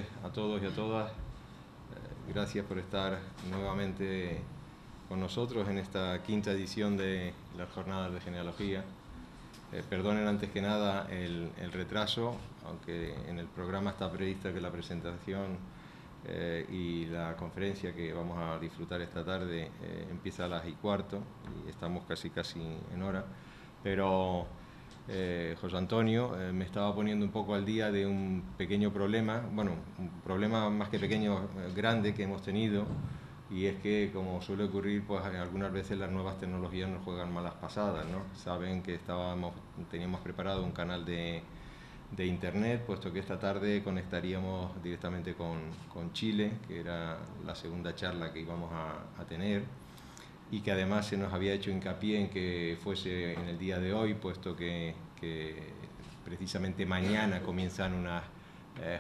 tardes a todos y a todas. Gracias por estar nuevamente con nosotros en esta quinta edición de las Jornadas de Genealogía. Perdonen antes que nada el retraso, aunque en el programa está prevista que la presentación y la conferencia que vamos a disfrutar esta tarde empieza a las 1:15 y estamos casi en hora. Pero José Antonio me estaba poniendo un poco al día de un pequeño problema, bueno, un problema más que pequeño, grande que hemos tenido, y es que, como suele ocurrir, pues algunas veces las nuevas tecnologías nos juegan malas pasadas, ¿no? Saben que teníamos preparado un canal de internet, puesto que esta tarde conectaríamos directamente con Chile, que era la segunda charla que íbamos a tener, y que además se nos había hecho hincapié en que fuese en el día de hoy, puesto que precisamente mañana comienzan unas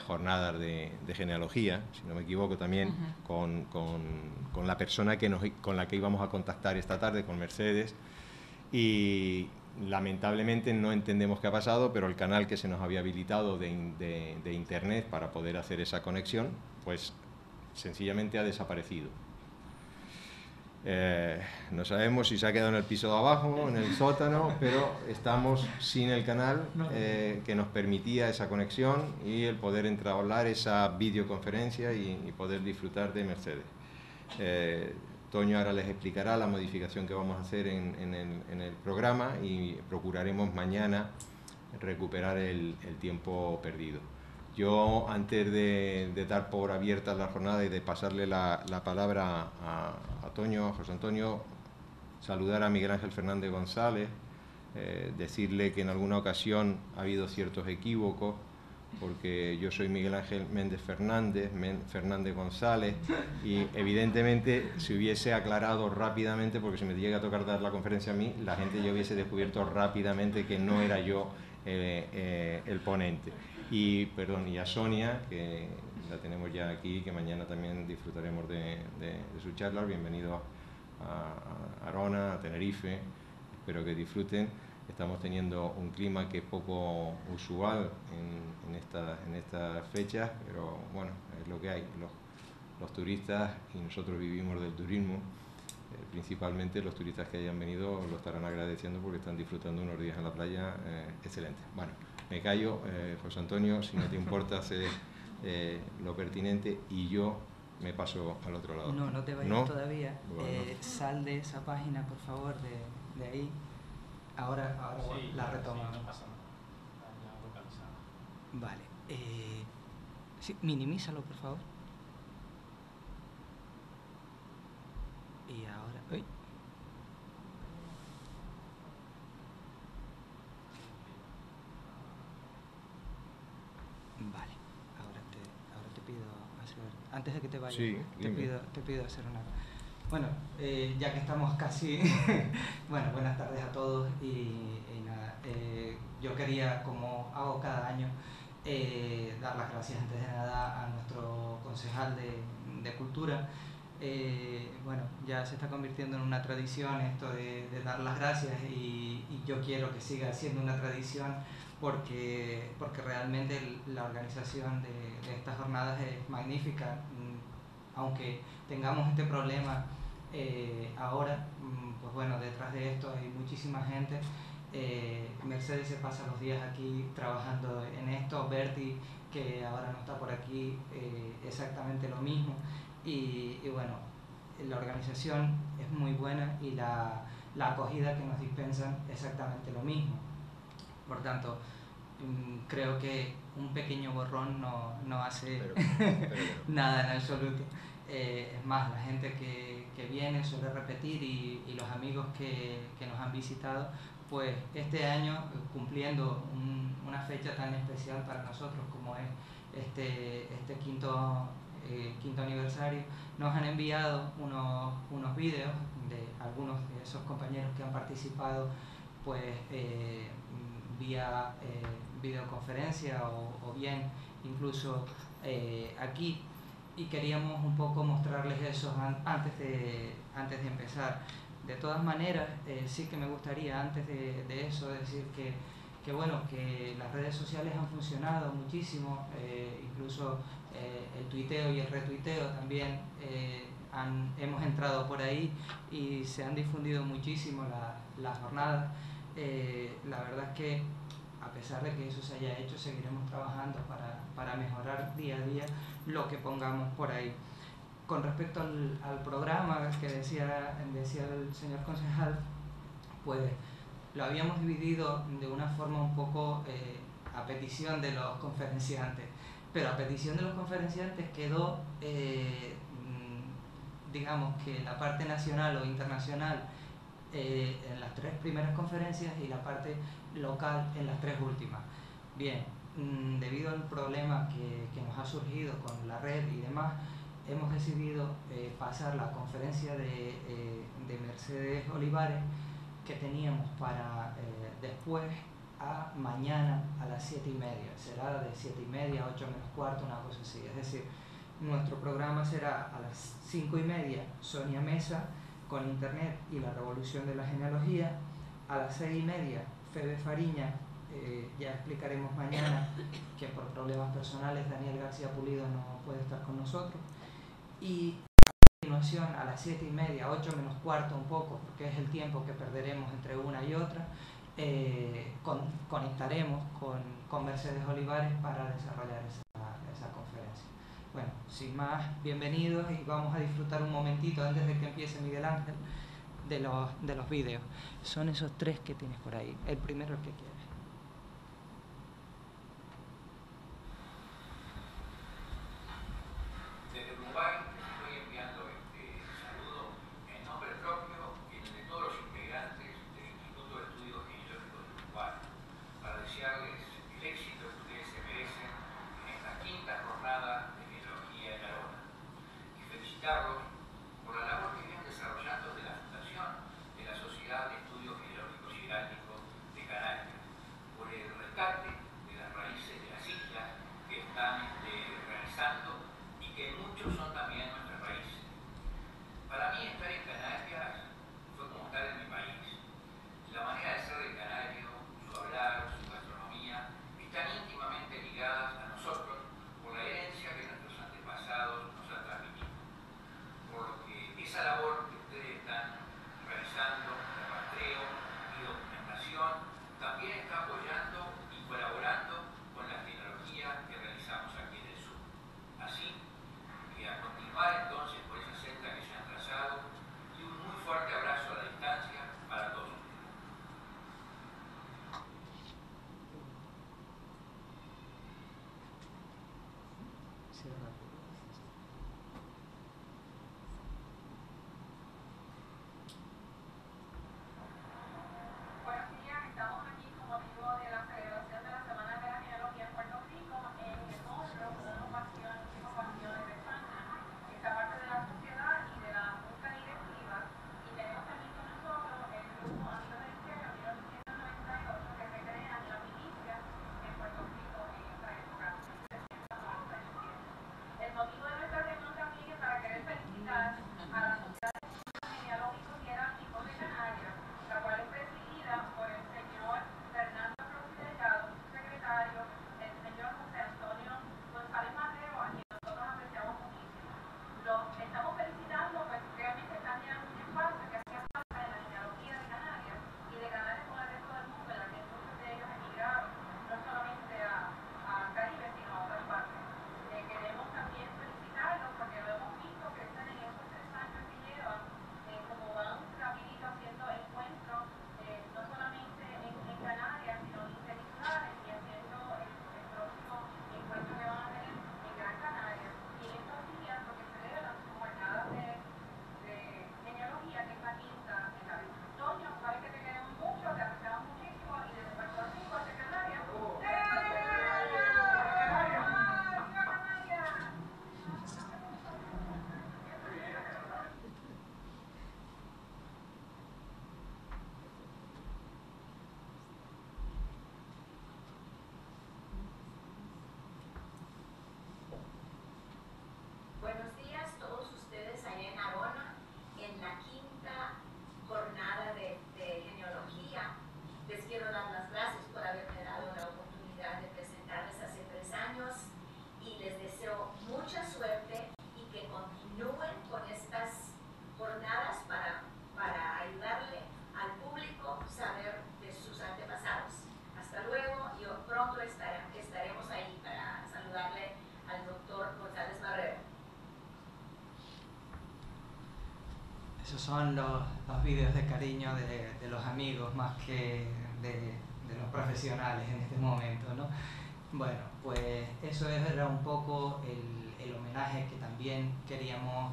jornadas de genealogía, si no me equivoco, también con la persona con la que íbamos a contactar esta tarde, con Mercedes, y lamentablemente no entendemos qué ha pasado, pero el canal que se nos había habilitado de internet para poder hacer esa conexión, pues sencillamente ha desaparecido. No sabemos si se ha quedado en el piso de abajo, en el sótano, pero estamos sin el canal que nos permitía esa conexión y el poder entablar esa videoconferencia y poder disfrutar de Mercedes. Toño ahora les explicará la modificación que vamos a hacer en el programa y procuraremos mañana recuperar el tiempo perdido. Yo, antes de dar por abierta la jornada y de pasarle la palabra a Toño, a José Antonio, saludar a Miguel Ángel Fernández González, decirle que en alguna ocasión ha habido ciertos equívocos, porque yo soy Miguel Ángel Méndez Fernández González, y evidentemente se hubiese aclarado rápidamente, porque si me llega a tocar dar la conferencia a mí, la gente ya hubiese descubierto rápidamente que no era yo el ponente. Y a Sonia, que la tenemos ya aquí, que mañana también disfrutaremos de su charla. Bienvenido a Arona, a Tenerife, espero que disfruten. Estamos teniendo un clima que es poco usual en estas fechas, pero bueno, es lo que hay. Los turistas, y nosotros vivimos del turismo, principalmente los turistas que hayan venido lo estarán agradeciendo porque están disfrutando unos días en la playa excelentes. Bueno, me callo, José Antonio, si no te importa hacer lo pertinente, y yo me paso al otro lado. No te vayas todavía. Bueno. Sal de esa página, por favor, de ahí. Ahora sí, la retomamos. No pasa nada. Vale. Sí, minimízalo, por favor. Y ahora... ¡Uy! Vale. Ahora te pido hacer... Antes de que te vayas, sí, te pido hacer una... Bueno, ya que estamos casi... Bueno, buenas tardes a todos y nada, yo quería, como hago cada año, dar las gracias antes de nada a nuestro concejal de Cultura. Bueno, ya se está convirtiendo en una tradición esto de dar las gracias, y yo quiero que siga siendo una tradición porque realmente la organización de estas jornadas es magnífica. Aunque tengamos este problema ahora, pues bueno, detrás de esto hay muchísima gente. Mercedes se pasa los días aquí trabajando en esto, Berti, que ahora no está por aquí, exactamente lo mismo, y bueno, la organización es muy buena y la acogida que nos dispensan exactamente lo mismo. Por tanto, creo que un pequeño borrón no hace nada en absoluto. Es más, la gente que viene suele repetir, y los amigos que nos han visitado, pues este año, cumpliendo una fecha tan especial para nosotros como es este quinto aniversario, nos han enviado unos vídeos de algunos de esos compañeros que han participado, pues vía videoconferencia o bien incluso aquí, y queríamos un poco mostrarles eso antes de empezar. De todas maneras, sí que me gustaría, antes de eso, decir que bueno, que las redes sociales han funcionado muchísimo. Incluso el tuiteo y el retuiteo también hemos entrado por ahí y se han difundido muchísimo las jornadas. La verdad es que a pesar de que eso se haya hecho, seguiremos trabajando para mejorar día a día lo que pongamos por ahí. Con respecto al programa que decía el señor concejal, pues lo habíamos dividido de una forma un poco a petición de los conferenciantes, pero a petición de los conferenciantes quedó, digamos que la parte nacional o internacional en las 3 primeras conferencias y la parte local en las 3 últimas. Bien, debido al problema que nos ha surgido con la red y demás, hemos decidido pasar la conferencia de Mercedes Olivares que teníamos para después a mañana a las 7:30. Será de 7:30 a 8 menos cuarto, una cosa así. Es decir, nuestro programa será a las 5:30 Sonia Mesa con Internet y la revolución de la genealogía. A las 6:30 Febe Fariña, ya explicaremos mañana que por problemas personales Daniel García Pulido no puede estar con nosotros. Y a continuación a las 7:30, 8 menos cuarto un poco, porque es el tiempo que perderemos entre una y otra, conectaremos con Mercedes Olivares para desarrollar esa conferencia. Bueno, sin más, bienvenidos y vamos a disfrutar un momentito antes de que empiece Miguel Ángel de los vídeos. Son esos 3 que tienes por ahí. El primero, el que quieres. esos son los vídeos de cariño de los amigos más que de los profesionales en este momento, ¿no? Bueno, pues eso era un poco el homenaje que también queríamos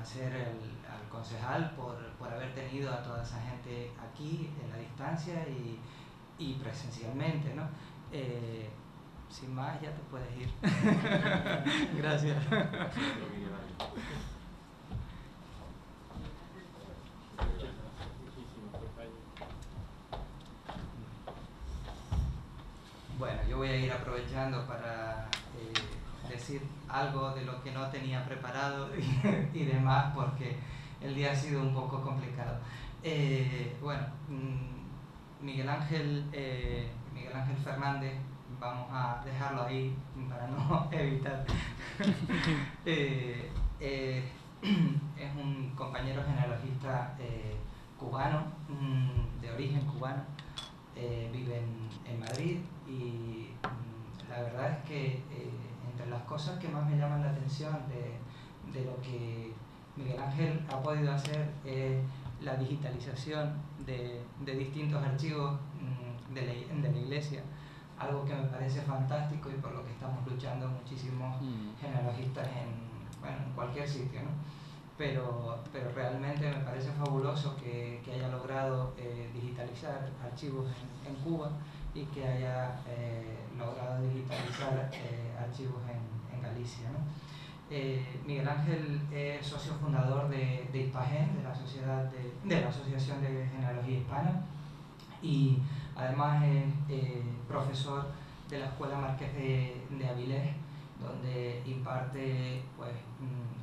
hacer al concejal por haber tenido a toda esa gente aquí en la distancia y presencialmente, ¿no? Sin más, ya te puedes ir. Gracias. Bueno, yo voy a ir aprovechando para decir algo de lo que no tenía preparado y demás, porque el día ha sido un poco complicado. Bueno, Miguel Ángel Fernández, vamos a dejarlo ahí para no evitar. Es un compañero genealogista cubano, de origen cubano, vive en Madrid y la verdad es que entre las cosas que más me llaman la atención de lo que Miguel Ángel ha podido hacer es la digitalización de distintos archivos de la Iglesia, algo que me parece fantástico y por lo que estamos luchando muchísimos genealogistas en cualquier sitio, ¿no? Pero realmente me parece fabuloso que haya logrado digitalizar archivos en Cuba y que haya logrado digitalizar archivos en Galicia, ¿no? Miguel Ángel es socio fundador de ISPAGEN, de la Asociación de Genealogía Hispana, y además es profesor de la Escuela Marqués de Avilés, donde imparte pues,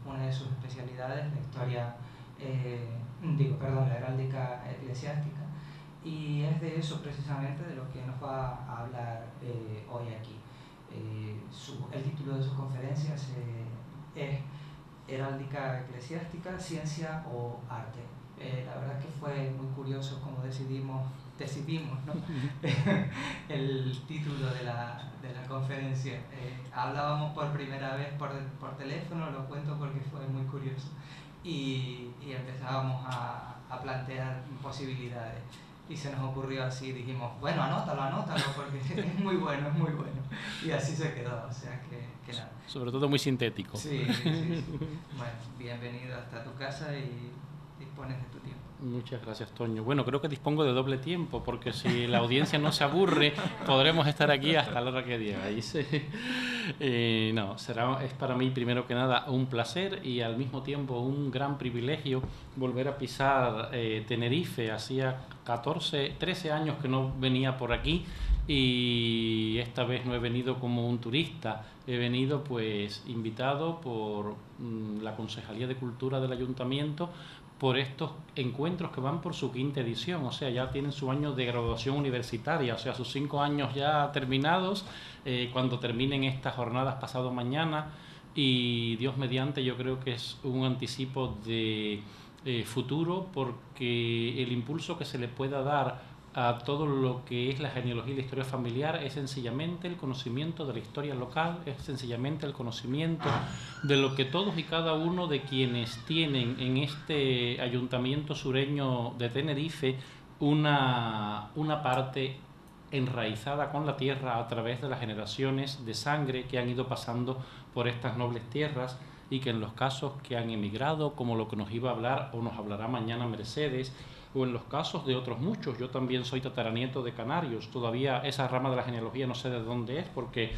una de sus especialidades, la historia, la heráldica eclesiástica, y es de eso precisamente de lo que nos va a hablar hoy aquí. El título de sus conferencias es Heráldica eclesiástica, ciencia o arte. La verdad que fue muy curioso cómo decidimos, ¿no? El título de la conferencia. Hablábamos por primera vez por teléfono, lo cuento porque fue muy curioso, y empezábamos a plantear posibilidades. Y se nos ocurrió así, dijimos, bueno, anótalo, porque es muy bueno. Y así se quedó, o sea que nada. Sobre todo muy sintético. Sí. Bueno, bienvenido hasta tu casa y dispones de tu tiempo. Muchas gracias, Toño. Bueno, creo que dispongo de doble tiempo, porque si la audiencia no se aburre, podremos estar aquí hasta la hora que diga. Es para mí, primero que nada, un placer y al mismo tiempo un gran privilegio volver a pisar Tenerife. Hacía 13 años que no venía por aquí y esta vez no he venido como un turista, he venido pues invitado por la Concejalía de Cultura del Ayuntamiento por estos encuentros que van por su 5ª edición, o sea, ya tienen su año de graduación universitaria, o sea, sus 5 años ya terminados, cuando terminen estas jornadas pasado mañana, y Dios mediante yo creo que es un anticipo de futuro, porque el impulso que se le pueda dar a todo lo que es la genealogía y la historia familiar es sencillamente el conocimiento de la historia local, es sencillamente el conocimiento de lo que todos y cada uno de quienes tienen en este ayuntamiento sureño de Tenerife una parte enraizada con la tierra a través de las generaciones de sangre que han ido pasando por estas nobles tierras, y que en los casos que han emigrado, como lo que nos iba a hablar o nos hablará mañana Mercedes, o en los casos de otros muchos. Yo también soy tataranieto de canarios, todavía esa rama de la genealogía no sé de dónde es, porque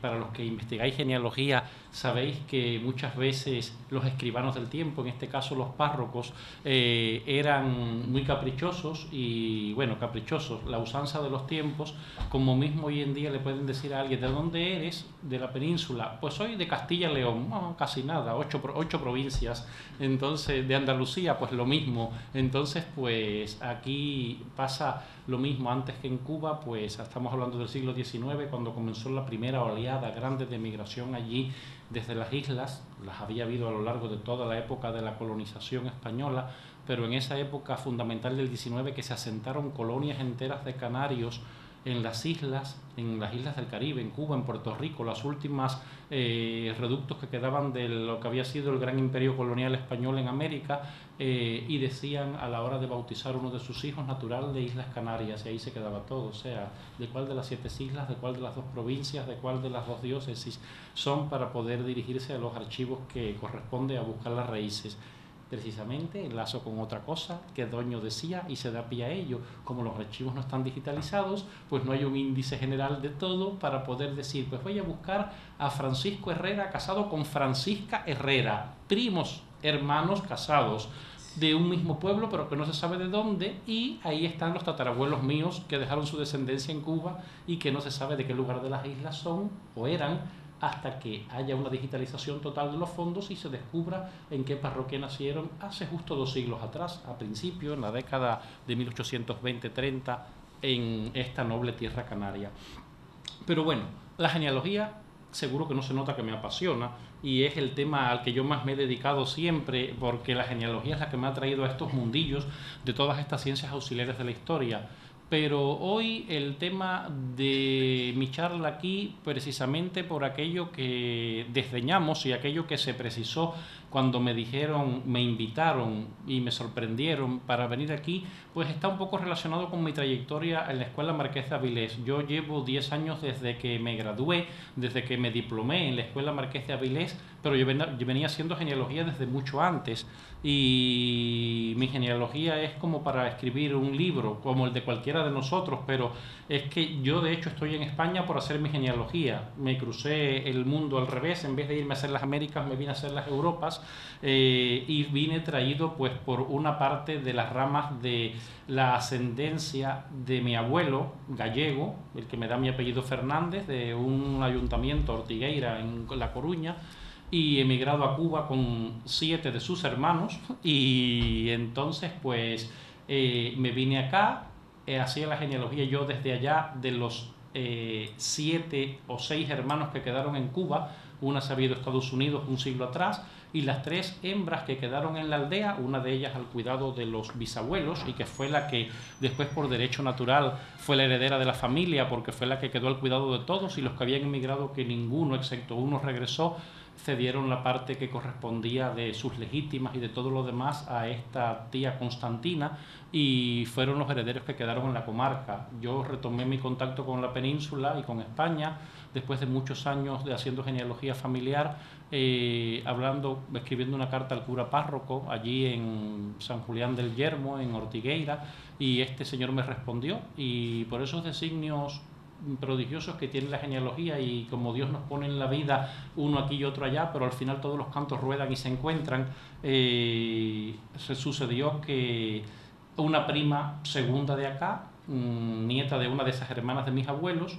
para los que investigáis genealogía sabéis que muchas veces los escribanos del tiempo, en este caso los párrocos, eran muy caprichosos, y bueno, caprichosos, la usanza de los tiempos, como mismo hoy en día le pueden decir a alguien, ¿de dónde eres? De la península. Pues soy de Castilla y León. No, casi nada, 8 provincias. Entonces, de Andalucía, pues lo mismo. Entonces, pues aquí pasa lo mismo. Antes que en Cuba, pues estamos hablando del siglo XIX, cuando comenzó la primera oleada grande de migración allí desde las islas. Las había habido a lo largo de toda la época de la colonización española, pero en esa época fundamental del XIX, que se asentaron colonias enteras de canarios en las islas del Caribe, en Cuba, en Puerto Rico, las últimas reductos que quedaban de lo que había sido el gran imperio colonial español en América, y decían a la hora de bautizar uno de sus hijos natural de Islas Canarias, y ahí se quedaba todo, o sea, de cuál de las 7 islas, de cuál de las 2 provincias, de cuál de las 2 diócesis son, para poder dirigirse a los archivos que corresponde a buscar las raíces. Precisamente enlazo con otra cosa que Doño decía y se da pie a ello. Como los archivos no están digitalizados, pues no hay un índice general de todo para poder decir, pues voy a buscar a Francisco Herrera casado con Francisca Herrera, primos hermanos casados de un mismo pueblo pero que no se sabe de dónde, y ahí están los tatarabuelos míos que dejaron su descendencia en Cuba y que no se sabe de qué lugar de las islas son o eran, hasta que haya una digitalización total de los fondos y se descubra en qué parroquia nacieron hace justo 2 siglos atrás, a principio, en la década de 1820-30, en esta noble tierra canaria. Pero bueno, la genealogía seguro que no se nota que me apasiona, y es el tema al que yo más me he dedicado siempre, porque la genealogía es la que me ha traído a estos mundillos de todas estas ciencias auxiliares de la historia. Pero hoy el tema de mi charla aquí, precisamente por aquello que desdeñamos y aquello que se precisó cuando me dijeron, me invitaron y me sorprendieron para venir aquí, pues está un poco relacionado con mi trayectoria en la Escuela Marqués de Avilés. Yo llevo 10 años desde que me gradué, desde que me diplomé en la Escuela Marqués de Avilés, pero yo venía haciendo genealogía desde mucho antes, y mi genealogía es como para escribir un libro, como el de cualquiera de nosotros, pero es que yo de hecho estoy en España por hacer mi genealogía. Me crucé el mundo al revés, en vez de irme a hacer las Américas me vine a hacer las Europas, y vine traído pues por una parte de las ramas de la ascendencia de mi abuelo gallego, el que me da mi apellido Fernández, de un ayuntamiento, Ortigueira, en La Coruña, y emigrado a Cuba con 7 de sus hermanos, y entonces pues me vine acá, hacía la genealogía yo desde allá de los 7 o 6 hermanos que quedaron en Cuba. Una se había ido a Estados Unidos un siglo atrás, y las 3 hembras que quedaron en la aldea, una de ellas al cuidado de los bisabuelos, y que fue la que después por derecho natural fue la heredera de la familia, porque fue la que quedó al cuidado de todos, y los que habían emigrado, que ninguno excepto uno regresó, cedieron la parte que correspondía de sus legítimas y de todo lo demás a esta tía Constantina, y fueron los herederos que quedaron en la comarca. Yo retomé mi contacto con la península y con España después de muchos años de haciendo genealogía familiar, escribiendo una carta al cura párroco allí en San Julián del Yermo, en Ortigueira, y este señor me respondió, y por esos designios prodigiosos que tiene la genealogía, y como Dios nos pone en la vida uno aquí y otro allá, pero al final todos los cantos ruedan y se encuentran, se sucedió que una prima segunda de acá, nieta de una de esas hermanas de mis abuelos,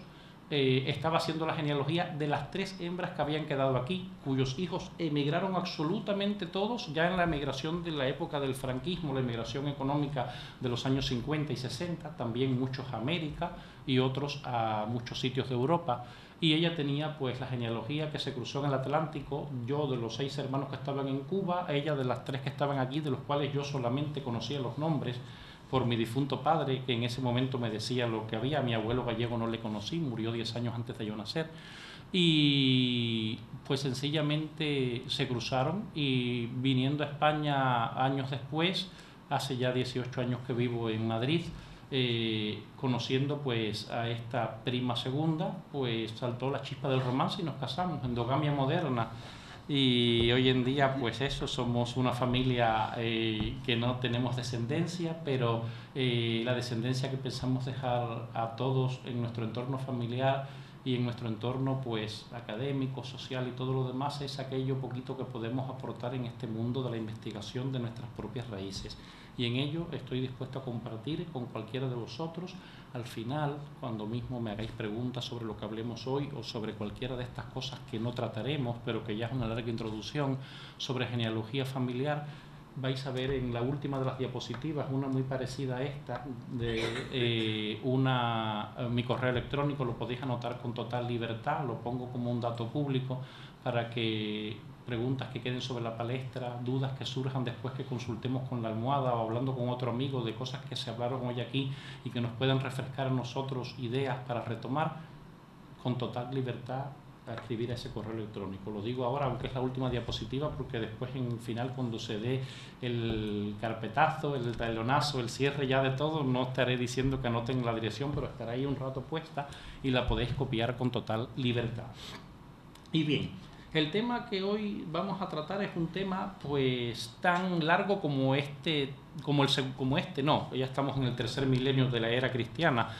estaba haciendo la genealogía de las 3 hembras que habían quedado aquí, cuyos hijos emigraron absolutamente todos ya en la emigración de la época del franquismo, la emigración económica de los años 50 y 60, también muchos a América y otros a muchos sitios de Europa. Y ella tenía pues la genealogía que se cruzó en el Atlántico, yo de los 6 hermanos que estaban en Cuba, ella de las 3 que estaban aquí, de los cuales yo solamente conocía los nombres por mi difunto padre, que en ese momento me decía lo que había. A mi abuelo gallego no le conocí, murió 10 años antes de yo nacer, y pues sencillamente se cruzaron, y viniendo a España años después, hace ya 18 años que vivo en Madrid, conociendo pues a esta prima segunda, pues saltó la chispa del romance y nos casamos, endogamia moderna. Y hoy en día pues eso, somos una familia que no tenemos descendencia, pero la descendencia que pensamos dejar a todos en nuestro entorno familiar y en nuestro entorno pues académico, social y todo lo demás, es aquello poquito que podemos aportar en este mundo de la investigación de nuestras propias raíces. Y en ello estoy dispuesto a compartir con cualquiera de vosotros. Al final, cuando mismo me hagáis preguntas sobre lo que hablemos hoy, o sobre cualquiera de estas cosas que no trataremos, pero que ya es una larga introducción sobre genealogía familiar, vais a ver en la última de las diapositivas, una muy parecida a esta, de mi correo electrónico. Lo podéis anotar con total libertad, lo pongo como un dato público para que preguntas que queden sobre la palestra, dudas que surjan después que consultemos con la almohada o hablando con otro amigo de cosas que se hablaron hoy aquí y que nos puedan refrescar a nosotros ideas para retomar, con total libertad a escribir a ese correo electrónico. Lo digo ahora, aunque es la última diapositiva, porque después en el final, cuando se dé el carpetazo, el talonazo, el cierre ya de todo, no estaré diciendo que anoten la dirección, pero estará ahí un rato puesta y la podéis copiar con total libertad. Y bien, el tema que hoy vamos a tratar es un tema pues tan largo como ya estamos en el tercer milenio de la era cristiana,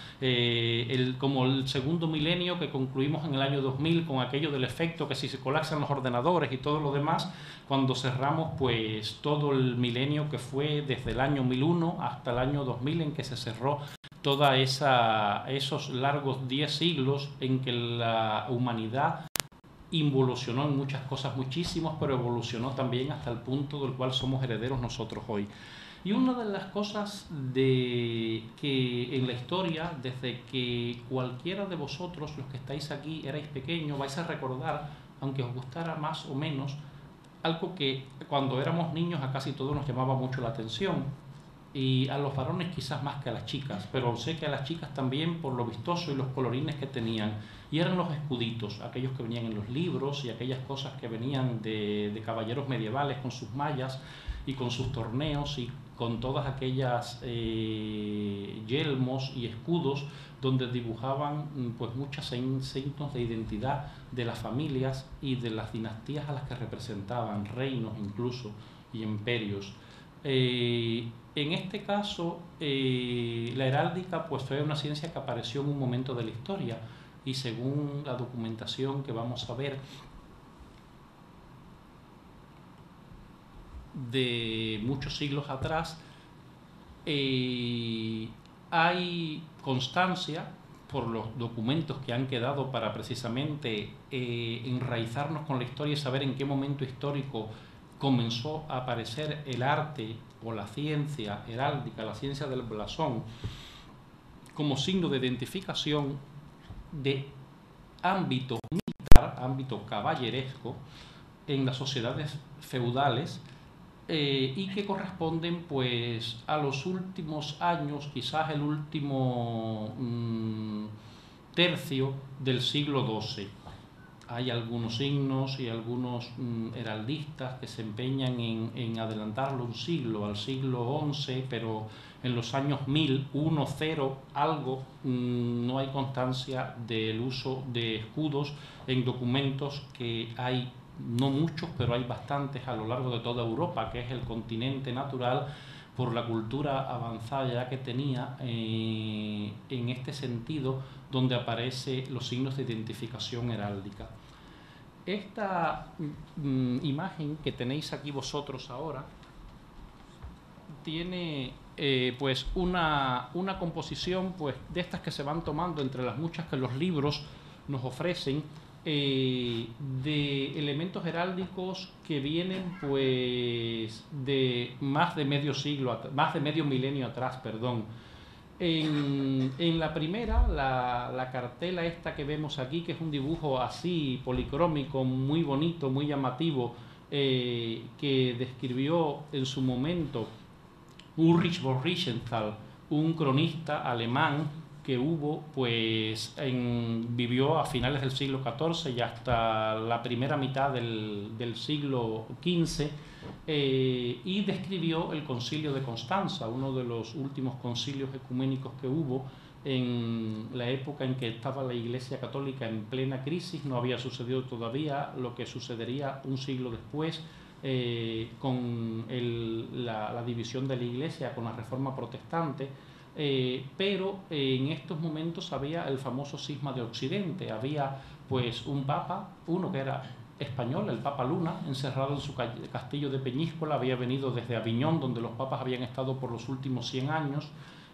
como el segundo milenio que concluimos en el año 2000 con aquello del efecto que si se colapsan los ordenadores y todo lo demás, cuando cerramos pues todo el milenio que fue desde el año 1001 hasta el año 2000 en que se cerró toda esos largos 10 siglos en que la humanidad involucionó en muchas cosas muchísimos, pero evolucionó también hasta el punto del cual somos herederos nosotros hoy. Y una de las cosas que en la historia, desde que cualquiera de vosotros, los que estáis aquí, erais pequeños, vais a recordar, aunque os gustara más o menos, algo que cuando éramos niños a casi todos nos llamaba mucho la atención, y a los varones quizás más que a las chicas, pero sé que a las chicas también por lo vistoso y los colorines que tenían, y eran los escuditos, aquellos que venían en los libros y aquellas cosas que venían de caballeros medievales con sus mallas y con sus torneos y con todas aquellas yelmos y escudos donde dibujaban pues muchos signos de identidad de las familias y de las dinastías a las que representaban, reinos incluso y imperios. En este caso, la heráldica pues fue una ciencia que apareció en un momento de la historia y según la documentación que vamos a ver de muchos siglos atrás, hay constancia por los documentos que han quedado para precisamente enraizarnos con la historia y saber en qué momento histórico comenzó a aparecer el arte o la ciencia heráldica, la ciencia del blasón, como signo de identificación de ámbito militar, ámbito caballeresco, en las sociedades feudales y que corresponden pues a los últimos años, quizás el último tercio del siglo XII. Hay algunos signos y algunos heraldistas que se empeñan en adelantarlo un siglo, al siglo XI, pero en los años 1000, 0, algo, no hay constancia del uso de escudos en documentos que hay, no muchos, pero hay bastantes a lo largo de toda Europa, que es el continente natural por la cultura avanzada ya que tenía en este sentido, donde aparecen los signos de identificación heráldica. Esta imagen que tenéis aquí vosotros ahora tiene pues una composición pues de estas que se van tomando entre las muchas que los libros nos ofrecen de elementos heráldicos que vienen pues de más de medio milenio atrás, perdón. En la primera, la cartela esta que vemos aquí, que es un dibujo así policrómico, muy bonito, muy llamativo, que describió en su momento Ulrich von Riefenstahl, un cronista alemán que hubo, pues vivió a finales del siglo XIV y hasta la primera mitad del siglo XV, y describió el concilio de Constanza, uno de los últimos concilios ecuménicos que hubo en la época en que estaba la Iglesia Católica en plena crisis. No había sucedido todavía lo que sucedería un siglo después con la división de la Iglesia, con la Reforma Protestante. Pero en estos momentos había el famoso cisma de Occidente, había pues un papa, uno que era español, el Papa Luna, encerrado en su castillo de Peñíscola, había venido desde Aviñón, donde los papas habían estado por los últimos 100 años,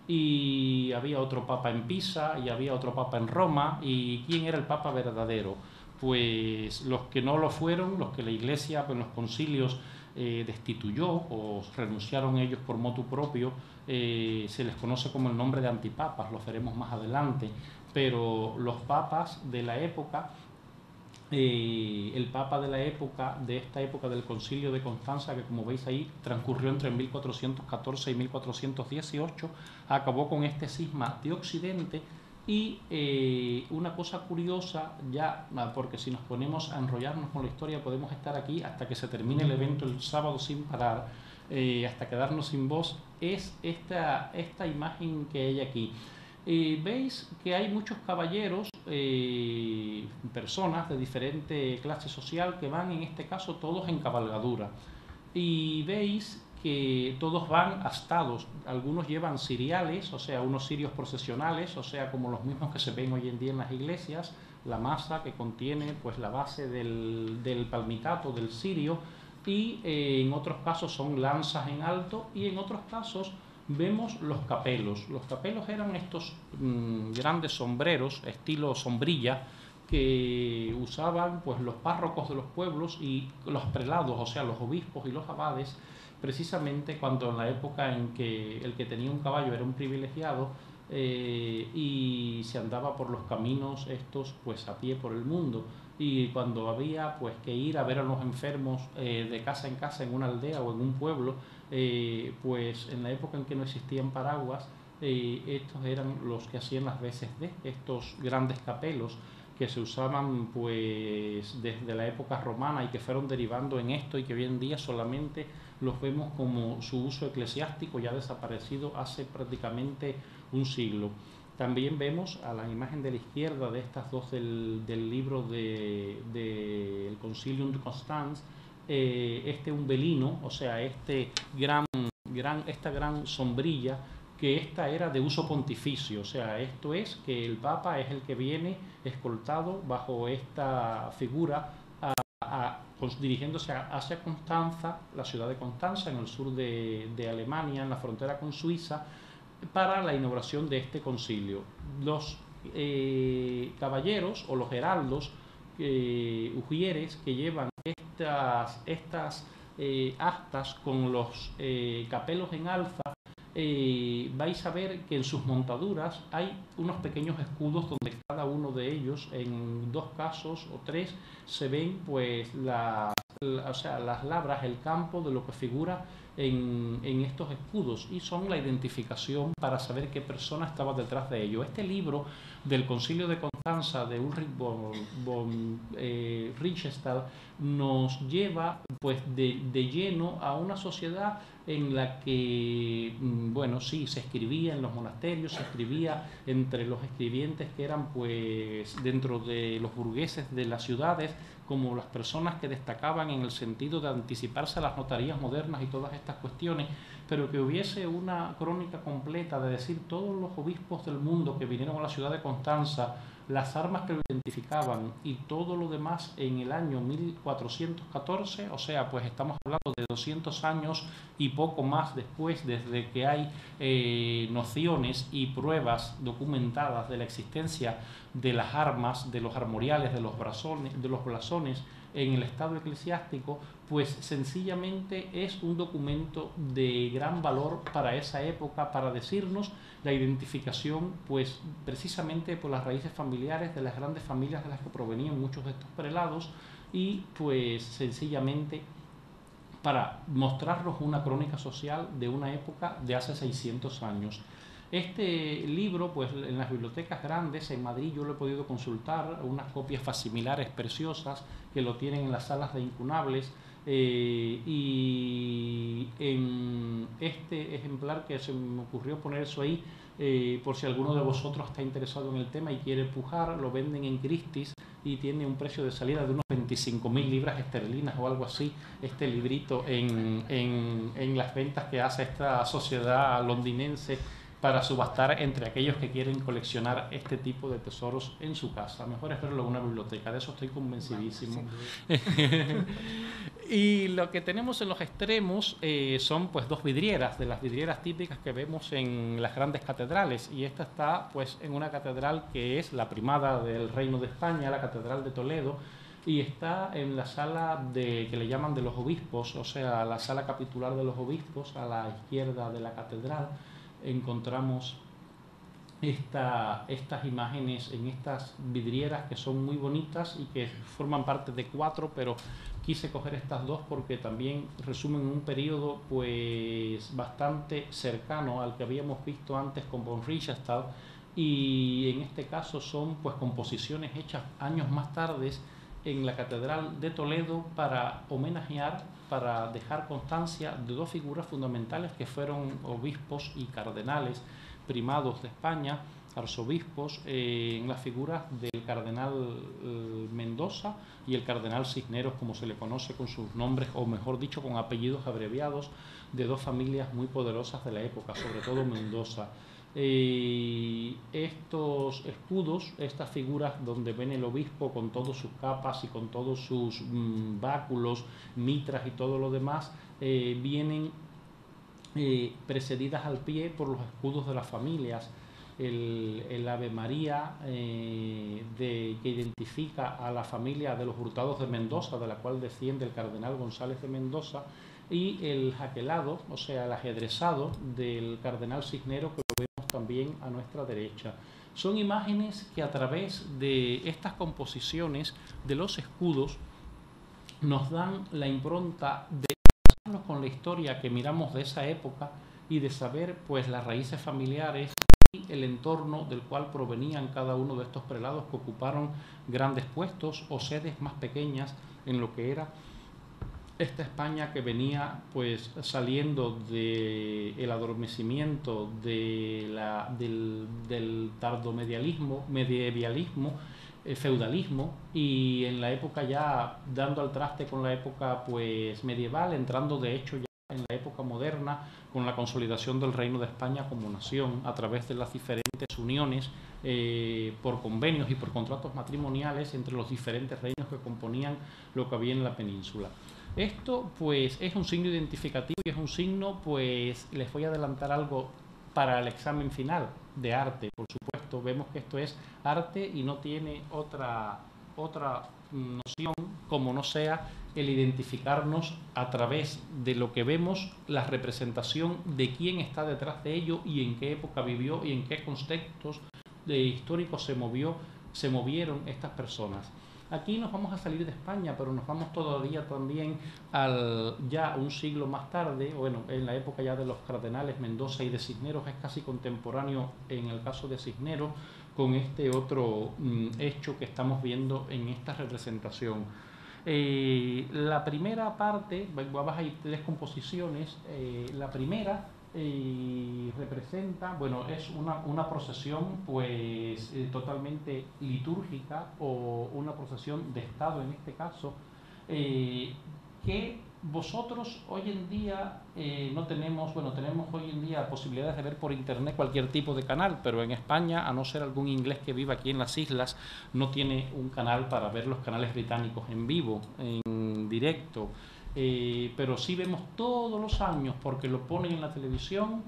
y había otro papa en Pisa, y había otro papa en Roma. ¿Y quién era el papa verdadero? Pues los que no lo fueron, los que la Iglesia en los concilios destituyó o renunciaron ellos por motu propio, se les conoce como el nombre de antipapas, lo veremos más adelante, pero los papas de la época el Papa de esta época del Concilio de Constanza, que como veis ahí transcurrió entre 1414 y 1418, acabó con este cisma de Occidente. Y una cosa curiosa, ya, porque si nos ponemos a enrollarnos con la historia podemos estar aquí hasta que se termine el evento el sábado sin parar, hasta quedarnos sin voz, es esta imagen que hay aquí. Veis que hay muchos caballeros, personas de diferente clase social, que van en este caso todos en cabalgadura. Y veis que todos van astados, algunos llevan ciriales, o sea, unos cirios procesionales, o sea, como los mismos que se ven hoy en día en las iglesias, la masa que contiene pues la base del palmitato, del cirio, y en otros casos son lanzas en alto, y en otros casos vemos los capelos. Los capelos eran estos grandes sombreros, estilo sombrilla, que usaban pues los párrocos de los pueblos y los prelados, o sea, los obispos y los abades, precisamente cuando en la época en que el que tenía un caballo era un privilegiado, y se andaba por los caminos estos pues a pie por el mundo, y cuando había pues que ir a ver a los enfermos de casa en casa en una aldea o en un pueblo, pues en la época en que no existían paraguas, estos eran los que hacían las veces de estos grandes capelos que se usaban pues desde la época romana y que fueron derivando en esto, y que hoy en día solamente los vemos como su uso eclesiástico, ya desaparecido hace prácticamente un siglo. También vemos a la imagen de la izquierda de estas dos del libro del Concilium de Constance, este umbelino, o sea, esta gran sombrilla, que esta era de uso pontificio, o sea, esto es que el Papa es el que viene escoltado bajo esta figura, dirigiéndose hacia Constanza, la ciudad de Constanza, en el sur de Alemania, en la frontera con Suiza, para la inauguración de este concilio. Los caballeros o los heraldos, ujieres, que llevan estas astas con los capelos en alza, vais a ver que en sus montaduras hay unos pequeños escudos donde cada uno de ellos, en dos casos o tres, se ven pues o sea, las labras, el campo de lo que figura en estos escudos, y son la identificación para saber qué persona estaba detrás de ello. Este libro del Concilio de Constanza de Ulrich von Richenstahl nos lleva pues de lleno a una sociedad en la que, bueno, sí, se escribía en los monasterios, se escribía entre los escribientes que eran pues dentro de los burgueses de las ciudades, como las personas que destacaban en el sentido de anticiparse a las notarías modernas y todas estas cuestiones, pero que hubiese una crónica completa de decir todos los obispos del mundo que vinieron a la ciudad de Constanza, las armas que lo identificaban y todo lo demás en el año 1414, o sea, pues estamos hablando de 200 años y poco más después, desde que hay nociones y pruebas documentadas de la existencia de las armas, de los armoriales, de los blasones en el estado eclesiástico, pues sencillamente es un documento de gran valor para esa época, para decirnos la identificación, pues precisamente por las raíces familiares de las grandes familias de las que provenían muchos de estos prelados, y pues sencillamente para mostrarnos una crónica social de una época de hace 600 años. Este libro, pues en las bibliotecas grandes en Madrid yo lo he podido consultar, unas copias facsimilares preciosas que lo tienen en las salas de incunables, y en este ejemplar que se me ocurrió poner eso ahí, por si alguno de vosotros está interesado en el tema y quiere pujar, lo venden en Christie's y tiene un precio de salida de unos 25.000 libras esterlinas o algo así, este librito en las ventas que hace esta sociedad londinense para subastar entre aquellos que quieren coleccionar este tipo de tesoros en su casa. Mejor es verlo en una biblioteca, de eso estoy convencidísimo. Y lo que tenemos en los extremos son pues dos vidrieras, de las vidrieras típicas que vemos en las grandes catedrales, y esta está pues en una catedral que es la primada del Reino de España, la Catedral de Toledo, y está en la sala que le llaman de los obispos, o sea, la sala capitular de los obispos. A la izquierda de la catedral encontramos estas imágenes en estas vidrieras que son muy bonitas y que forman parte de 4, pero quise coger estas 2 porque también resumen un periodo pues bastante cercano al que habíamos visto antes con von Riesenstahl, y en este caso son pues composiciones hechas años más tarde en la Catedral de Toledo para homenajear, para dejar constancia de 2 figuras fundamentales que fueron obispos y cardenales primados de España, arzobispos, en las figuras del cardenal Mendoza y el cardenal Cisneros, como se le conoce con sus nombres, o mejor dicho, con apellidos abreviados, de 2 familias muy poderosas de la época, sobre todo Mendoza. Estos escudos, estas figuras donde ven el obispo con todas sus capas y con todos sus báculos, mitras y todo lo demás, vienen precedidas al pie por los escudos de las familias. El Ave María que identifica a la familia de los Hurtados de Mendoza, de la cual desciende el cardenal González de Mendoza, y el jaquelado, o sea, el ajedrezado del cardenal Cisneros, que lo vemos también a nuestra derecha. Son imágenes que a través de estas composiciones de los escudos nos dan la impronta de con la historia que miramos de esa época y de saber pues las raíces familiares y el entorno del cual provenían cada uno de estos prelados que ocuparon grandes puestos o sedes más pequeñas en lo que era esta España que venía pues saliendo del adormecimiento del tardomedievalismo, feudalismo, y en la época ya dando al traste con la época pues medieval, entrando de hecho ya en la época moderna con la consolidación del Reino de España como nación a través de las diferentes uniones por convenios y por contratos matrimoniales entre los diferentes reinos que componían lo que había en la península. Esto pues es un signo identificativo y es un signo, pues les voy a adelantar algo para el examen final de arte. Por supuesto, vemos que esto es arte y no tiene otra noción como no sea el identificarnos a través de lo que vemos, la representación de quién está detrás de ello y en qué época vivió y en qué contextos históricos se movieron estas personas. Aquí nos vamos a salir de España, pero nos vamos todavía también ya un siglo más tarde, bueno, en la época ya de los cardenales Mendoza y de Cisneros, es casi contemporáneo en el caso de Cisneros con este otro hecho que estamos viendo en esta representación. La primera parte, vamos a ir 3 composiciones, la primera representa, bueno, es una procesión pues totalmente litúrgica o una procesión de Estado en este caso, que vosotros hoy en día no tenemos, bueno, tenemos hoy en día posibilidades de ver por internet cualquier tipo de canal, pero en España, a no ser algún inglés que viva aquí en las islas, no tiene un canal para ver los canales británicos en vivo, en directo. Pero sí vemos todos los años, porque lo ponen en la televisión,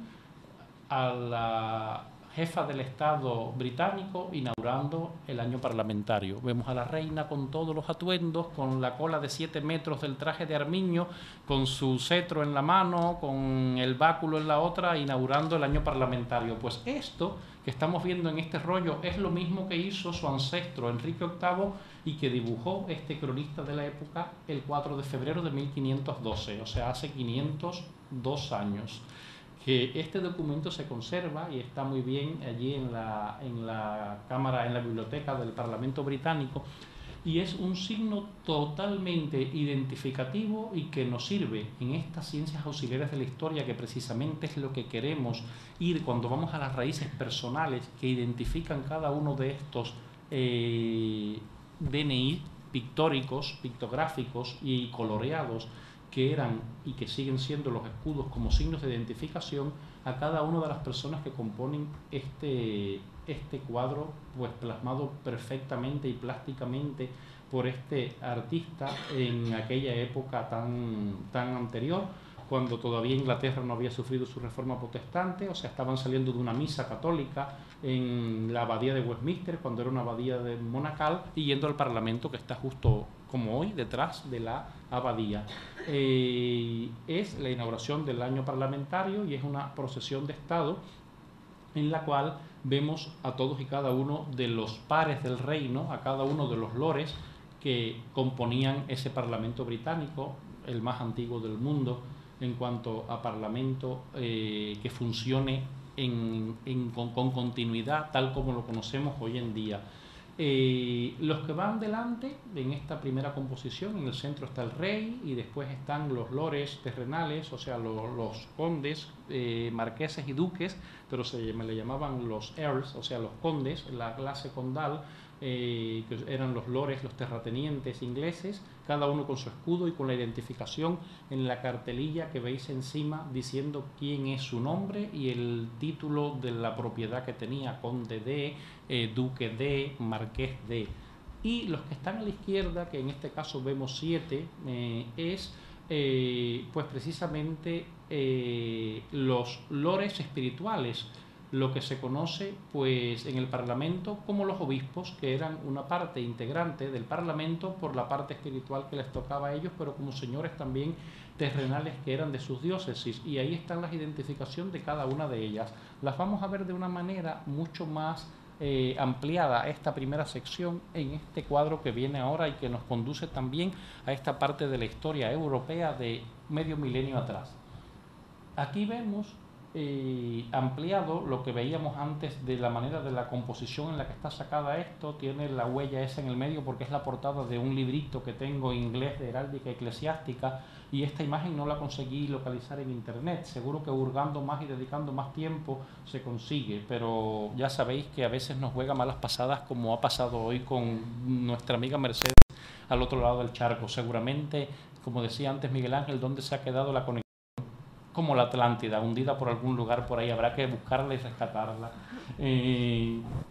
a la jefa del Estado británico inaugurando el año parlamentario. Vemos a la reina con todos los atuendos, con la cola de 7 metros del traje de armiño, con su cetro en la mano, con el báculo en la otra, inaugurando el año parlamentario. Pues esto que estamos viendo en este rollo es lo mismo que hizo su ancestro Enrique VIII y que dibujó este cronista de la época el 4 de febrero de 1512, o sea, hace 502 años. Que este documento se conserva y está muy bien allí en la cámara, en la biblioteca del Parlamento británico, y es un signo totalmente identificativo y que nos sirve en estas ciencias auxiliares de la historia, que precisamente es lo que queremos ir cuando vamos a las raíces personales que identifican cada uno de estos DNI pictóricos, pictográficos y coloreados que eran y que siguen siendo los escudos como signos de identificación a cada una de las personas que componen este cuadro, pues plasmado perfectamente y plásticamente por este artista en aquella época tan anterior, cuando todavía Inglaterra no había sufrido su reforma protestante, o sea, estaban saliendo de una misa católica en la abadía de Westminster, cuando era una abadía monacal, y yendo al Parlamento, que está justo como hoy detrás de la abadía. Es la inauguración del año parlamentario y es una procesión de Estado en la cual vemos a todos y cada uno de los pares del reino, a cada uno de los lores que componían ese Parlamento británico, el más antiguo del mundo en cuanto a parlamento que funcione con continuidad tal como lo conocemos hoy en día. Los que van delante en esta primera composición, en el centro está el rey y después están los lores terrenales, o sea, los condes, marqueses y duques, pero me le llamaban los earls, o sea, los condes, la clase condal, que eran los lores, los terratenientes ingleses, cada uno con su escudo y con la identificación en la cartelilla que veis encima diciendo quién es su nombre y el título de la propiedad que tenía, conde de, duque de, marqués de. Y los que están a la izquierda, que en este caso vemos 7, es pues precisamente los lores espirituales, lo que se conoce pues en el Parlamento como los obispos, que eran una parte integrante del Parlamento por la parte espiritual que les tocaba a ellos, pero como señores también terrenales que eran de sus diócesis, y ahí están las identificaciones de cada una de ellas. Las vamos a ver de una manera mucho más ampliada esta primera sección en este cuadro que viene ahora y que nos conduce también a esta parte de la historia europea de medio milenio atrás. Aquí vemos ampliado lo que veíamos antes de la manera de la composición en la que está sacada esto. Tiene la huella esa en el medio porque es la portada de un librito que tengo en inglés de heráldica eclesiástica, y esta imagen no la conseguí localizar en internet. Seguro que hurgando más y dedicando más tiempo se consigue, pero ya sabéis que a veces nos juega malas pasadas, como ha pasado hoy con nuestra amiga Mercedes al otro lado del charco. Seguramente, como decía antes Miguel Ángel, ¿dónde se ha quedado la conexión? Como la Atlántida, hundida por algún lugar por ahí, habrá que buscarla y rescatarla.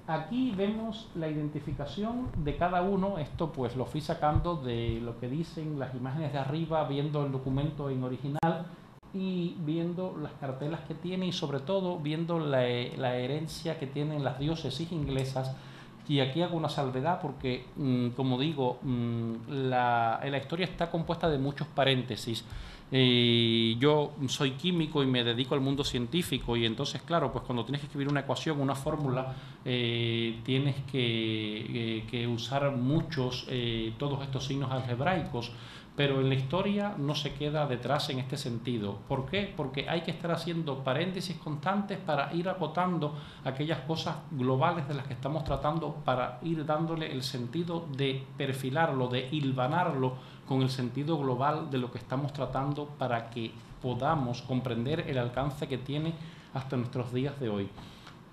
Aquí vemos la identificación de cada uno. Esto pues lo fui sacando de lo que dicen las imágenes de arriba, viendo el documento en original y viendo las cartelas que tiene, y sobre todo viendo la herencia que tienen las diócesis inglesas. Y aquí hago una salvedad porque, como digo, la historia está compuesta de muchos paréntesis. Yo soy químico y me dedico al mundo científico, y entonces, claro, pues cuando tienes que escribir una ecuación, una fórmula, tienes que usar todos estos signos algebraicos, pero en la historia no se queda detrás en este sentido. ¿Por qué? Porque hay que estar haciendo paréntesis constantes para ir acotando aquellas cosas globales de las que estamos tratando, para ir dándole el sentido de perfilarlo, de hilvanarlo con el sentido global de lo que estamos tratando, para que podamos comprender el alcance que tiene hasta nuestros días de hoy.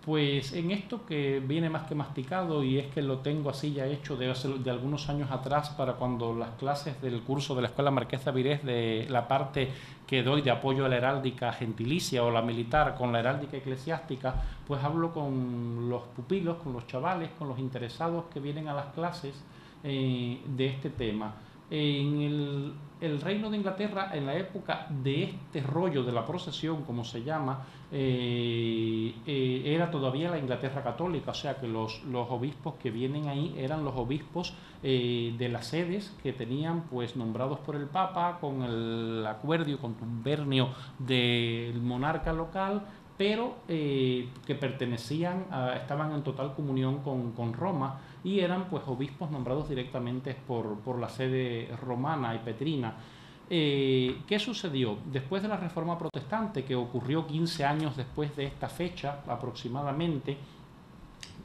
Pues en esto que viene más que masticado, y es que lo tengo así ya hecho de algunos años atrás, para cuando las clases del curso de la Escuela Marqués de Avilés, de la parte que doy de apoyo a la heráldica gentilicia o la militar con la heráldica eclesiástica, pues hablo con los pupilos, con los chavales, con los interesados que vienen a las clases de este tema. En el Reino de Inglaterra, en la época de este rollo de la procesión, como se llama, era todavía la Inglaterra católica, o sea que los obispos que vienen ahí eran los obispos de las sedes que tenían pues nombrados por el Papa, con el acuerdo y contubernio del monarca local, pero que estaban en total comunión con Roma, y eran pues obispos nombrados directamente por la sede romana y petrina. ¿Qué sucedió? Después de la Reforma Protestante, que ocurrió 15 años después de esta fecha aproximadamente,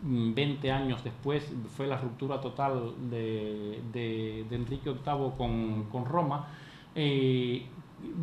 20 años después fue la ruptura total de Enrique VIII con Roma,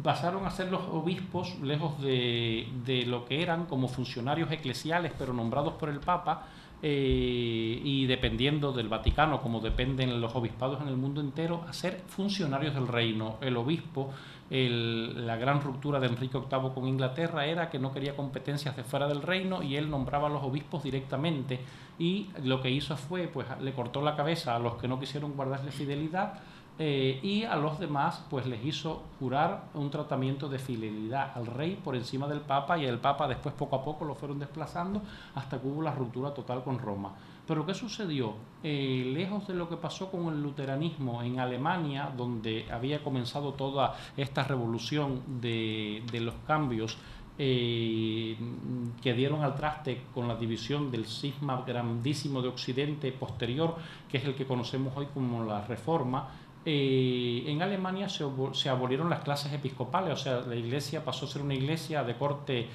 pasaron a ser los obispos, lejos de lo que eran como funcionarios eclesiales, pero nombrados por el Papa, y dependiendo del Vaticano, como dependen los obispados en el mundo entero, a ser funcionarios del reino. El obispo, la gran ruptura de Enrique VIII con Inglaterra era que no quería competencias de fuera del reino, y él nombraba a los obispos directamente, y lo que hizo fue, pues le cortó la cabeza a los que no quisieron guardarle fidelidad, y a los demás pues les hizo jurar un tratamiento de fidelidad al rey por encima del Papa, y el Papa después poco a poco lo fueron desplazando hasta que hubo la ruptura total con Roma. Pero ¿qué sucedió? Lejos de lo que pasó con el luteranismo en Alemania, donde había comenzado toda esta revolución de los cambios que dieron al traste con la división del cisma grandísimo de Occidente posterior, que es el que conocemos hoy como la Reforma. En Alemania se abolieron las clases episcopales, o sea, la iglesia pasó a ser una iglesia de corte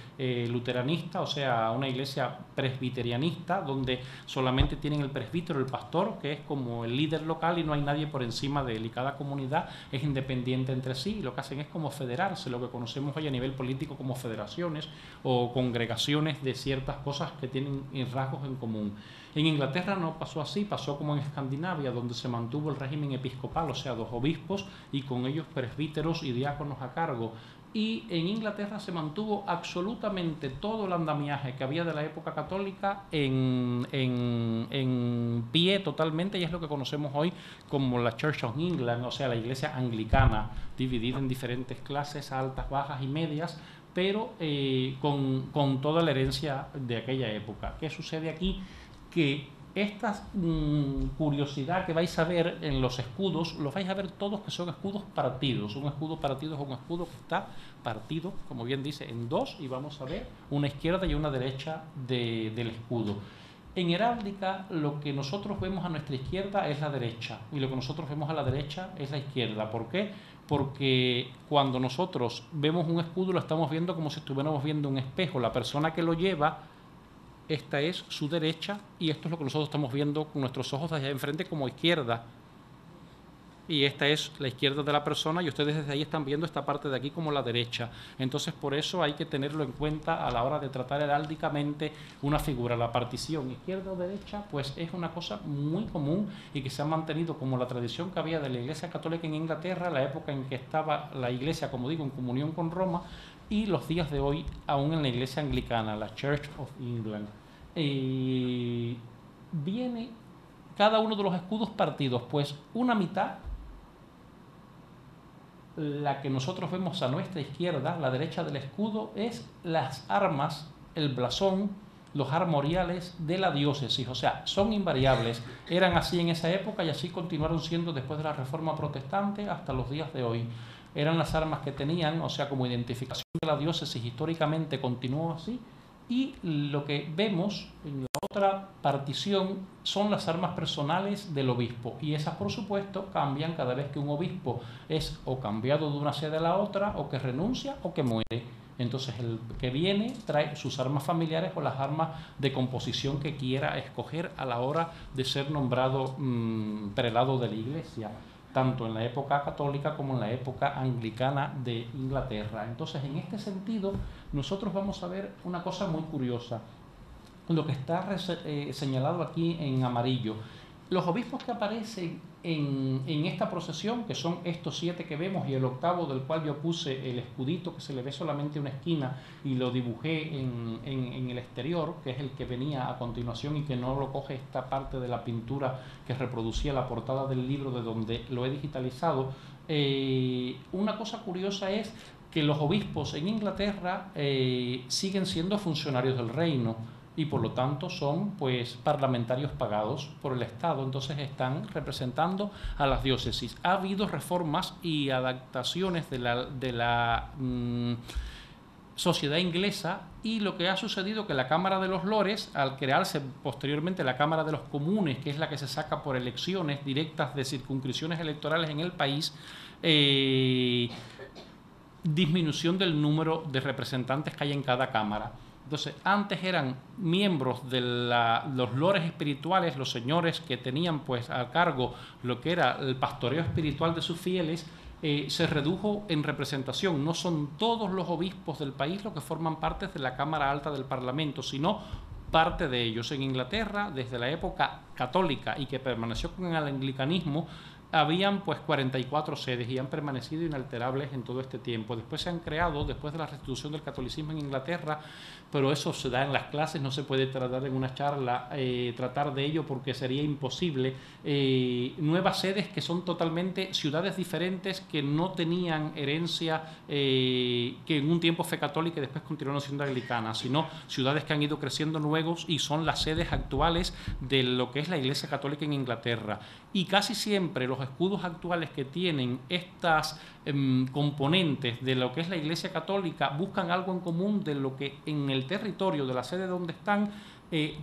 luteranista, o sea, una iglesia presbiterianista, donde solamente tienen el presbítero, el pastor, que es como el líder local y no hay nadie por encima de él, y cada comunidad es independiente entre sí, y lo que hacen es como federarse, lo que conocemos hoy a nivel político como federaciones o congregaciones de ciertas cosas que tienen rasgos en común. En Inglaterra no pasó así, pasó como en Escandinavia, donde se mantuvo el régimen episcopal, o sea, 2 obispos y con ellos presbíteros y diáconos a cargo. Y en Inglaterra se mantuvo absolutamente todo el andamiaje que había de la época católica en pie totalmente, y es lo que conocemos hoy como la Church of England, o sea, la iglesia anglicana, dividida en diferentes clases, altas, bajas y medias, pero con toda la herencia de aquella época. ¿Qué sucede aquí? Que esta curiosidad que vais a ver en los escudos, los vais a ver todos que son escudos partidos. Un escudo partido es un escudo que está partido, como bien dice, en 2, y vamos a ver una izquierda y una derecha del escudo. En heráldica, lo que nosotros vemos a nuestra izquierda es la derecha, y lo que nosotros vemos a la derecha es la izquierda. ¿Por qué? Porque cuando nosotros vemos un escudo lo estamos viendo como si estuviéramos viendo un espejo. La persona que lo lleva, esta es su derecha, y esto es lo que nosotros estamos viendo con nuestros ojos de allá enfrente como izquierda, y esta es la izquierda de la persona, y ustedes desde ahí están viendo esta parte de aquí como la derecha. Entonces por eso hay que tenerlo en cuenta a la hora de tratar heráldicamente una figura. La partición izquierda o derecha pues es una cosa muy común y que se ha mantenido como la tradición que había de la Iglesia Católica en Inglaterra, la época en que estaba la Iglesia, como digo, en comunión con Roma, y los días de hoy aún en la iglesia anglicana, la Church of England. Viene cada uno de los escudos partidos, pues una mitad, la que nosotros vemos a nuestra izquierda, la derecha del escudo, es las armas, el blasón, los armoriales de la diócesis, o sea, son invariables, eran así en esa época y así continuaron siendo después de la Reforma Protestante hasta los días de hoy. Eran las armas que tenían, o sea, como identificación de la diócesis históricamente continuó así, y lo que vemos en la otra partición son las armas personales del obispo, y esas por supuesto cambian cada vez que un obispo es o cambiado de una sede a la otra, o que renuncia o que muere. Entonces el que viene trae sus armas familiares o las armas de composición que quiera escoger a la hora de ser nombrado prelado de la iglesia, tanto en la época católica como en la época anglicana de Inglaterra. Entonces, en este sentido, nosotros vamos a ver una cosa muy curiosa, lo que está señalado aquí en amarillo. Los obispos que aparecen en esta procesión, que son estos 7 que vemos, y el octavo del cual yo puse el escudito, que se le ve solamente una esquina, y lo dibujé en el exterior, que es el que venía a continuación y que no lo coge esta parte de la pintura que reproducía la portada del libro de donde lo he digitalizado. Una cosa curiosa es que los obispos en Inglaterra siguen siendo funcionarios del reino, y por lo tanto son pues parlamentarios pagados por el Estado, entonces están representando a las diócesis. Ha habido reformas y adaptaciones de la sociedad inglesa, y lo que ha sucedido que la Cámara de los Lores, al crearse posteriormente la Cámara de los Comunes, que es la que se saca por elecciones directas de circunscripciones electorales en el país, disminución del número de representantes que hay en cada cámara. Entonces, antes eran miembros de los lores espirituales, los señores que tenían pues a cargo lo que era el pastoreo espiritual de sus fieles. Se redujo en representación. No son todos los obispos del país los que forman parte de la Cámara Alta del Parlamento, sino parte de ellos. En Inglaterra, desde la época católica y que permaneció con el anglicanismo, habían pues 44 sedes y han permanecido inalterables en todo este tiempo. Después se han creado, después de la restitución del catolicismo en Inglaterra, pero eso se da en las clases, no se puede tratar en una charla, tratar de ello porque sería imposible. Nuevas sedes que son totalmente ciudades diferentes, que no tenían herencia, que en un tiempo fue católica y después continuaron siendo anglicanas, sino ciudades que han ido creciendo nuevos y son las sedes actuales de lo que es la Iglesia Católica en Inglaterra. Y casi siempre los escudos actuales que tienen estas componentes de lo que es la Iglesia Católica buscan algo en común de lo que en el territorio de la sede donde están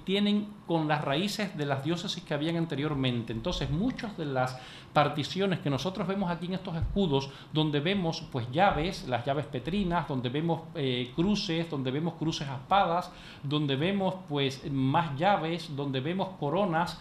tienen con las raíces de las diócesis que habían anteriormente. Entonces, muchas de las particiones que nosotros vemos aquí en estos escudos, donde vemos pues llaves, las llaves petrinas, donde vemos cruces, donde vemos cruces aspadas, donde vemos pues más llaves, donde vemos coronas,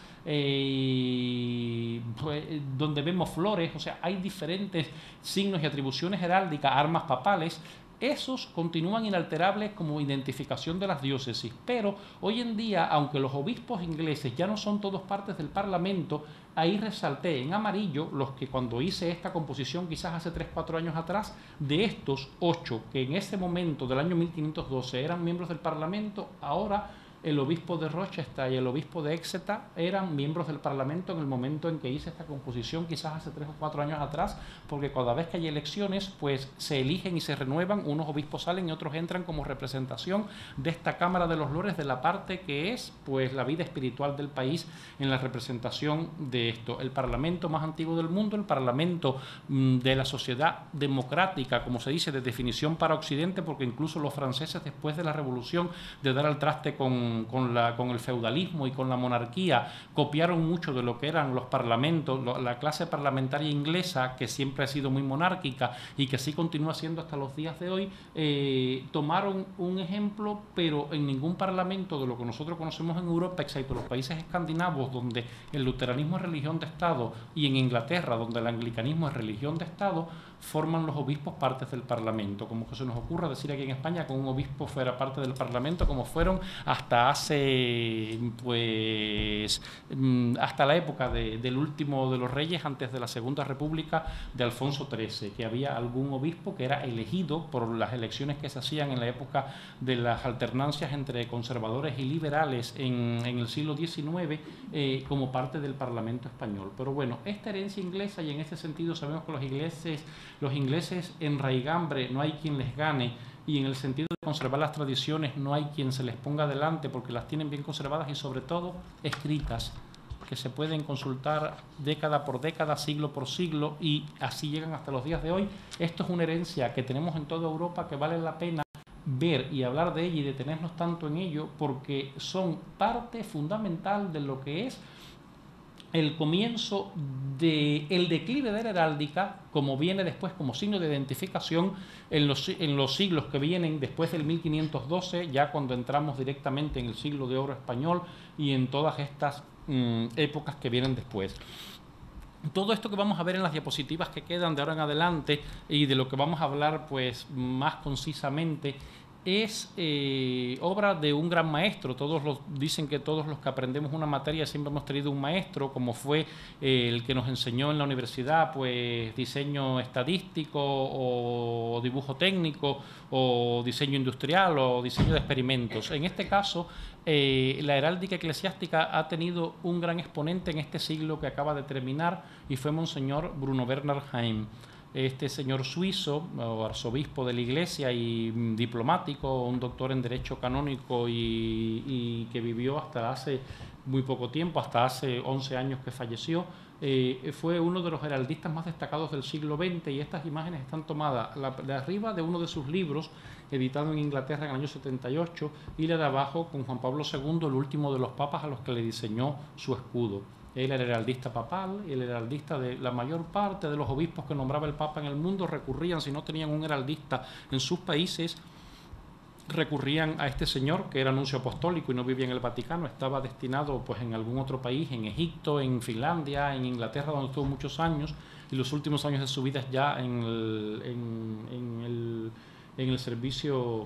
donde vemos flores, o sea, hay diferentes signos y atribuciones heráldicas, armas papales. Esos continúan inalterables como identificación de las diócesis, pero hoy en día, aunque los obispos ingleses ya no son todos partes del Parlamento, ahí resalté en amarillo los que cuando hice esta composición, quizás hace 3-4 años atrás, de estos 8 que en ese momento del año 1512 eran miembros del Parlamento, ahora el obispo de Rochester y el obispo de Exeter eran miembros del Parlamento en el momento en que hice esta composición, quizás hace 3 o 4 años atrás, porque cada vez que hay elecciones, pues se eligen y se renuevan, unos obispos salen y otros entran como representación de esta Cámara de los Lores, de la parte que es pues la vida espiritual del país en la representación de esto. El Parlamento más antiguo del mundo, el Parlamento de la sociedad democrática, como se dice, de definición para Occidente, porque incluso los franceses, después de la Revolución, de dar al traste con el feudalismo y con la monarquía, copiaron mucho de lo que eran los parlamentos, la clase parlamentaria inglesa, que siempre ha sido muy monárquica y que sí continúa siendo hasta los días de hoy, tomaron un ejemplo, pero en ningún parlamento de lo que nosotros conocemos en Europa, excepto los países escandinavos, donde el luteranismo es religión de Estado, y en Inglaterra, donde el anglicanismo es religión de Estado, forman los obispos partes del Parlamento, como que se nos ocurra decir aquí en España que un obispo fuera parte del Parlamento, como fueron hasta hace, pues, hasta la época del último de los reyes, antes de la Segunda República de Alfonso XIII, que había algún obispo que era elegido por las elecciones que se hacían en la época de las alternancias entre conservadores y liberales en el siglo XIX, como parte del Parlamento español. Pero bueno, esta herencia inglesa, y en ese sentido sabemos que los ingleses en raigambre no hay quien les gane, y en el sentido de conservar las tradiciones no hay quien se les ponga delante, porque las tienen bien conservadas y sobre todo escritas, que se pueden consultar década por década, siglo por siglo, y así llegan hasta los días de hoy. Esto es una herencia que tenemos en toda Europa, que vale la pena ver y hablar de ella y detenernos tanto en ello, porque son parte fundamental de lo que es el comienzo del declive de la heráldica, como viene después como signo de identificación en los siglos que vienen después del 1512, ya cuando entramos directamente en el siglo de oro español y en todas estas épocas que vienen después. Todo esto que vamos a ver en las diapositivas que quedan de ahora en adelante y de lo que vamos a hablar pues más concisamente es obra de un gran maestro. Dicen que todos los que aprendemos una materia siempre hemos tenido un maestro, como fue el que nos enseñó en la universidad pues diseño estadístico o dibujo técnico o diseño industrial o diseño de experimentos. En este caso, la heráldica eclesiástica ha tenido un gran exponente en este siglo que acaba de terminar, y fue Monseñor Bruno Bernhard Heim. Este señor suizo, o arzobispo de la Iglesia y diplomático, un doctor en Derecho Canónico y que vivió hasta hace muy poco tiempo, hasta hace 11 años que falleció, fue uno de los heraldistas más destacados del siglo XX, y estas imágenes están tomadas, la de arriba de uno de sus libros, editado en Inglaterra en el año 78, y la de abajo con Juan Pablo II, el último de los papas a los que le diseñó su escudo. Él era el heraldista papal, el heraldista de la mayor parte de los obispos que nombraba el Papa en el mundo recurrían, si no tenían un heraldista en sus países, recurrían a este señor que era nuncio apostólico y no vivía en el Vaticano, estaba destinado pues en algún otro país, en Egipto, en Finlandia, en Inglaterra, donde estuvo muchos años, y los últimos años de su vida ya en el servicio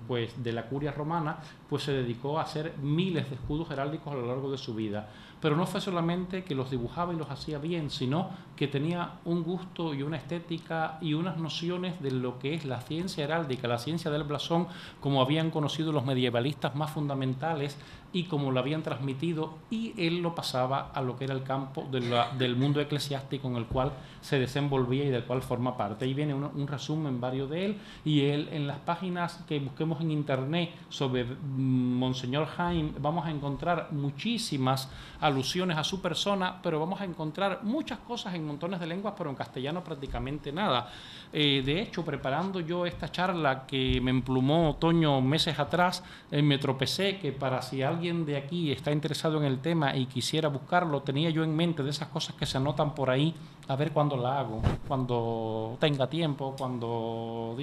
pues de la curia romana, pues se dedicó a hacer miles de escudos heráldicos a lo largo de su vida. Pero no fue solamente que los dibujaba y los hacía bien, sino que tenía un gusto y una estética y unas nociones de lo que es la ciencia heráldica, la ciencia del blasón, como habían conocido los medievalistas más fundamentales y como lo habían transmitido, y él lo pasaba a lo que era el campo del mundo eclesiástico en el cual se desenvolvía y del cual forma parte. Ahí viene un resumen varios de él, y él en las páginas que busquemos en internet sobre Monseñor Heim vamos a encontrar muchísimas alusiones a su persona, pero vamos a encontrar muchas cosas en montones de lenguas, pero en castellano prácticamente nada. De hecho, preparando yo esta charla que me emplumó Toño meses atrás, me tropecé que para si alguien de aquí está interesado en el tema y quisiera buscarlo, tenía yo en mente de esas cosas que se anotan por ahí, a ver cuándo la hago, cuando tenga tiempo, cuando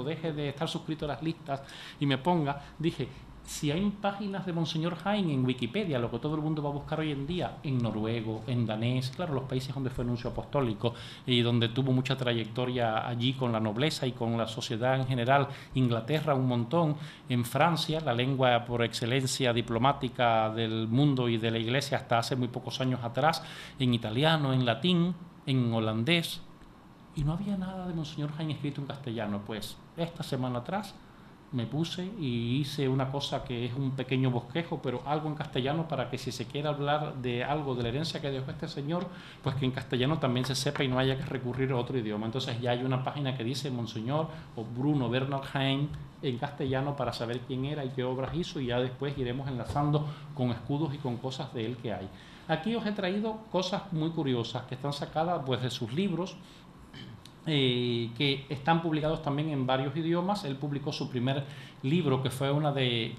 deje de estar suscrito a las listas y me ponga, dije, si hay páginas de Monseñor Jaime en Wikipedia, lo que todo el mundo va a buscar hoy en día, en noruego, en danés, claro, los países donde fue nuncio apostólico y donde tuvo mucha trayectoria allí con la nobleza y con la sociedad en general, Inglaterra un montón, en Francia, la lengua por excelencia diplomática del mundo y de la Iglesia hasta hace muy pocos años atrás, en italiano, en latín, en holandés, y no había nada de Monseñor Jaime escrito en castellano. Pues esta semana atrás me puse y hice una cosa que es un pequeño bosquejo, pero algo en castellano para que si se quiere hablar de algo de la herencia que dejó este señor, pues que en castellano también se sepa y no haya que recurrir a otro idioma. Entonces ya hay una página que dice Monseñor o Bruno Bernard Jaime en castellano para saber quién era y qué obras hizo, y ya después iremos enlazando con escudos y con cosas de él que hay. Aquí os he traído cosas muy curiosas que están sacadas pues de sus libros, que están publicados también en varios idiomas. Él publicó su primer libro, que fue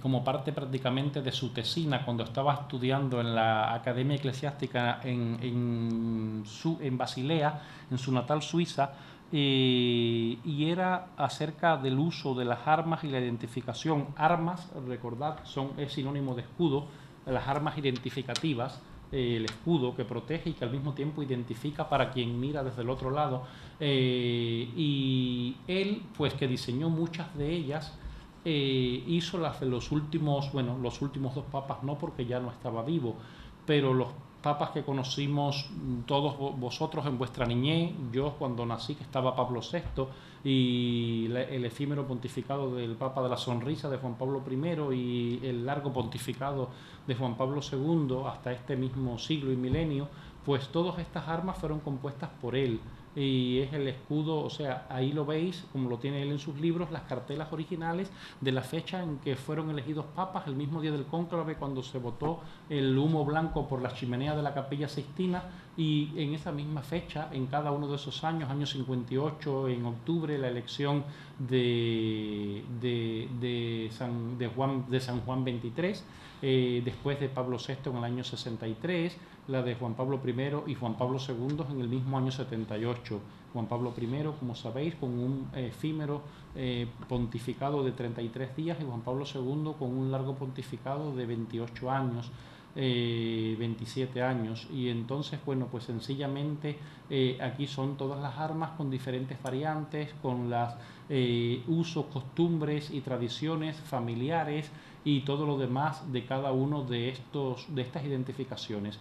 como parte prácticamente de su tesina cuando estaba estudiando en la Academia Eclesiástica en Basilea, en su natal Suiza, y era acerca del uso de las armas y la identificación. Armas, recordad, es sinónimo de escudo, las armas identificativas, el escudo que protege y que al mismo tiempo identifica para quien mira desde el otro lado, y él, pues que diseñó muchas de ellas, hizo las de los últimos dos papas, no porque ya no estaba vivo, pero los papas que conocimos todos vosotros en vuestra niñez, yo cuando nací que estaba Pablo VI, y el efímero pontificado del Papa de la Sonrisa de Juan Pablo I y el largo pontificado de Juan Pablo II hasta este mismo siglo y milenio, pues todas estas armas fueron compuestas por él. Y es el escudo, o sea, ahí lo veis, como lo tiene él en sus libros, las cartelas originales de la fecha en que fueron elegidos papas, el mismo día del cónclave, cuando se botó el humo blanco por la chimenea de la Capilla Sixtina, y en esa misma fecha, en cada uno de esos años, año 58, en octubre, la elección de San Juan XXIII, después de Pablo VI en el año 63, la de Juan Pablo I y Juan Pablo II en el mismo año 78. Juan Pablo I, como sabéis, con un efímero pontificado de 33 días, y Juan Pablo II con un largo pontificado de 28 años, 27 años. Y entonces, bueno, pues sencillamente aquí son todas las armas con diferentes variantes, con los usos, costumbres y tradiciones familiares y todo lo demás de cada uno de estas identificaciones.